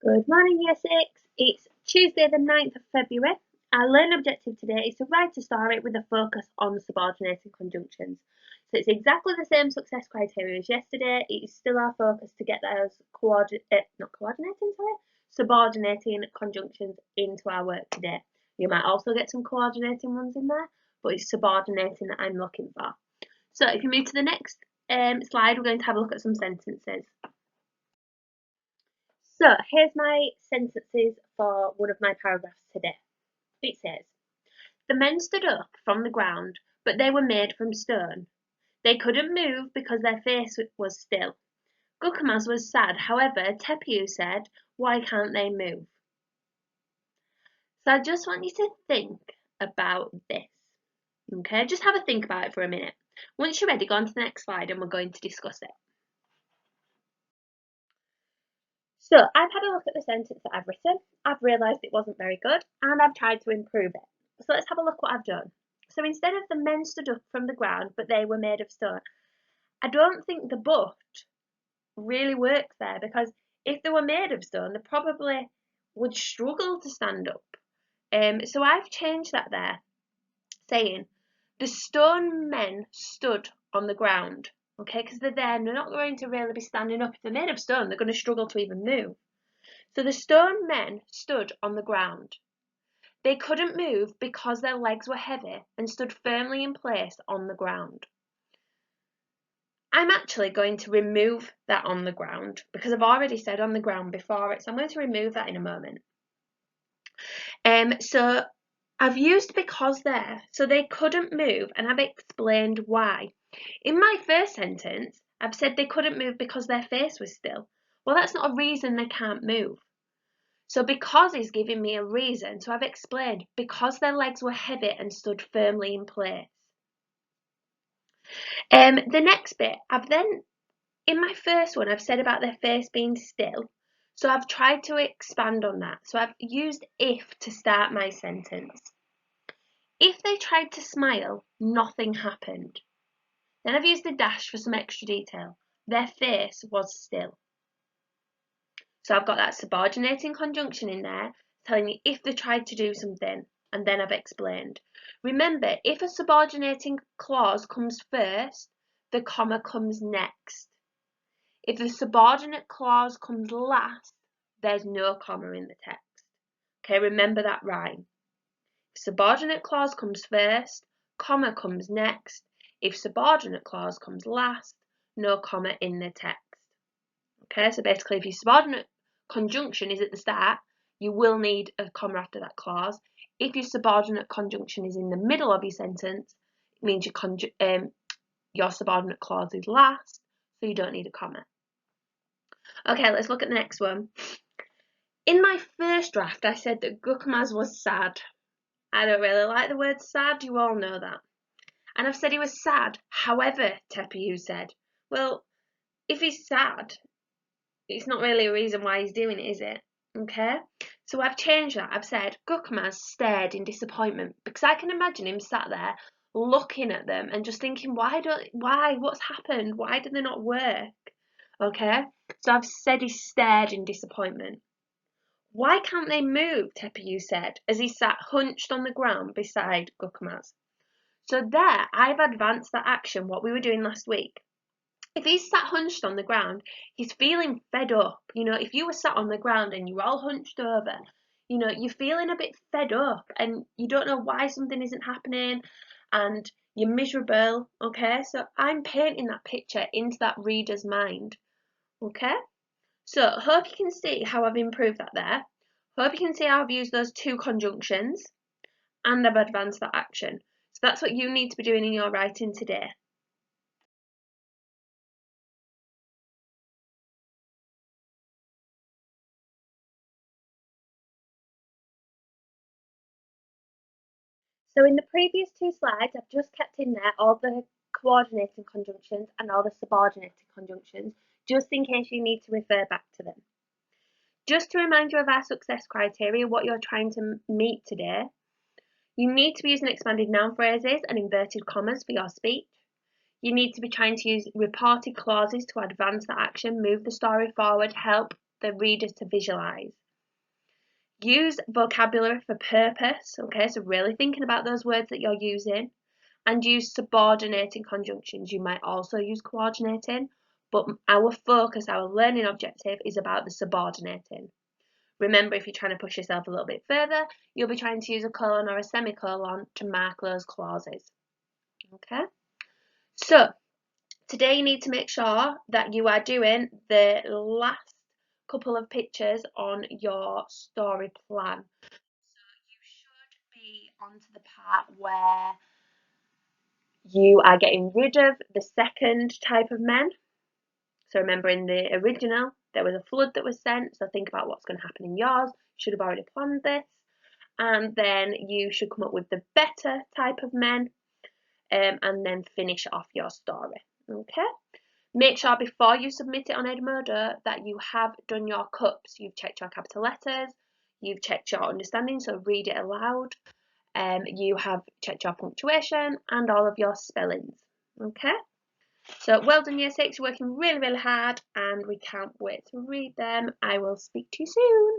Good morning, Year 6. It's Tuesday, the 9th of February. Our learn objective today is to write a story with a focus on subordinating conjunctions. So it's exactly the same success criteria as yesterday. It is still our focus to get those subordinating conjunctions into our work today. You might also get some coordinating ones in there, but it's subordinating that I'm looking for. So if you move to the next slide, we're going to have a look at some sentences. So here's my sentences for one of my paragraphs today. It says, the men stood up from the ground, but they were made from stone. They couldn't move because their face was still. Gukamaz was sad. However, Tepu said, why can't they move? So I just want you to think about this. Okay, just have a think about it for a minute. Once you're ready, go on to the next slide and we're going to discuss it. So I've had a look at the sentence that I've written. I've realised it wasn't very good and I've tried to improve it. So let's have a look what I've done. So instead of the men stood up from the ground but they were made of stone, I don't think the but really works there, because if they were made of stone they probably would struggle to stand up. So I've changed that there, saying the stone men stood on the ground. Okay, because they're there and they're not going to really be standing up. If they're made of stone, they're going to struggle to even move. So the stone men stood on the ground. They couldn't move because their legs were heavy and stood firmly in place on the ground. I'm actually going to remove that on the ground because I've already said on the ground before it, so I'm going to remove that in a moment. So I've used because there, so they couldn't move, and I've explained why. In my first sentence, I've said they couldn't move because their face was still. Well, that's not a reason they can't move. So because is giving me a reason, so I've explained because their legs were heavy and stood firmly in place. The next bit, in my first one, I've said about their face being still. So I've tried to expand on that. So I've used if to start my sentence. If they tried to smile, nothing happened. Then I've used a dash for some extra detail. Their face was still. So I've got that subordinating conjunction in there, telling me if they tried to do something, and then I've explained. Remember, if a subordinating clause comes first, the comma comes next. If the subordinate clause comes last, there's no comma in the text. Okay, remember that rhyme. If subordinate clause comes first, comma comes next. If subordinate clause comes last, no comma in the text. Okay, so basically if your subordinate conjunction is at the start, you will need a comma after that clause. If your subordinate conjunction is in the middle of your sentence, it means your subordinate clause is last, so you don't need a comma. Okay, let's look at the next one. In my first draft, I said that Gukamaz was sad. I don't really like the word sad, you all know that. And I've said he was sad. However, Tepu said, well, if he's sad, it's not really a reason why he's doing it, is it? Okay, so I've changed that. I've said Gukamaz stared in disappointment, because I can imagine him sat there looking at them and just thinking, what's happened? Why did they not work? Okay, so I've said he stared in disappointment. Why can't they move? Tepu said as he sat hunched on the ground beside Gukamaz. So there, I've advanced that action, what we were doing last week. If he's sat hunched on the ground, he's feeling fed up. You know, if you were sat on the ground and you're all hunched over, you know, you're feeling a bit fed up and you don't know why something isn't happening and you're miserable, okay? So I'm painting that picture into that reader's mind, okay? So hope you can see how I've improved that there. Hope you can see how I've used those two conjunctions and I've advanced that action. So that's what you need to be doing in your writing today. So in the previous two slides, I've just kept in there all the coordinating conjunctions and all the subordinating conjunctions, just in case you need to refer back to them. Just to remind you of our success criteria, what you're trying to meet today, you need to be using expanded noun phrases and inverted commas for your speech. You need to be trying to use reported clauses to advance the action, move the story forward, help the reader to visualise. Use vocabulary for purpose, okay, so really thinking about those words that you're using, and use subordinating conjunctions. You might also use coordinating, but our focus, our learning objective is about the subordinating. Remember, if you're trying to push yourself a little bit further, you'll be trying to use a colon or a semicolon to mark those clauses. Okay? So, today you need to make sure that you are doing the last couple of pictures on your story plan. So you should be onto the part where you are getting rid of the second type of men. So remember, in the original, there was a flood that was sent. So think about what's going to happen in yours. You should have already planned this. And then you should come up with the better type of men, and then finish off your story. Okay? Make sure before you submit it on Edmodo that you have done your cups. You've checked your capital letters. You've checked your understanding, so read it aloud. You have checked your punctuation and all of your spellings. Okay? So well done, Year 6. You're working really, really hard, and we can't wait to read them. I will speak to you soon.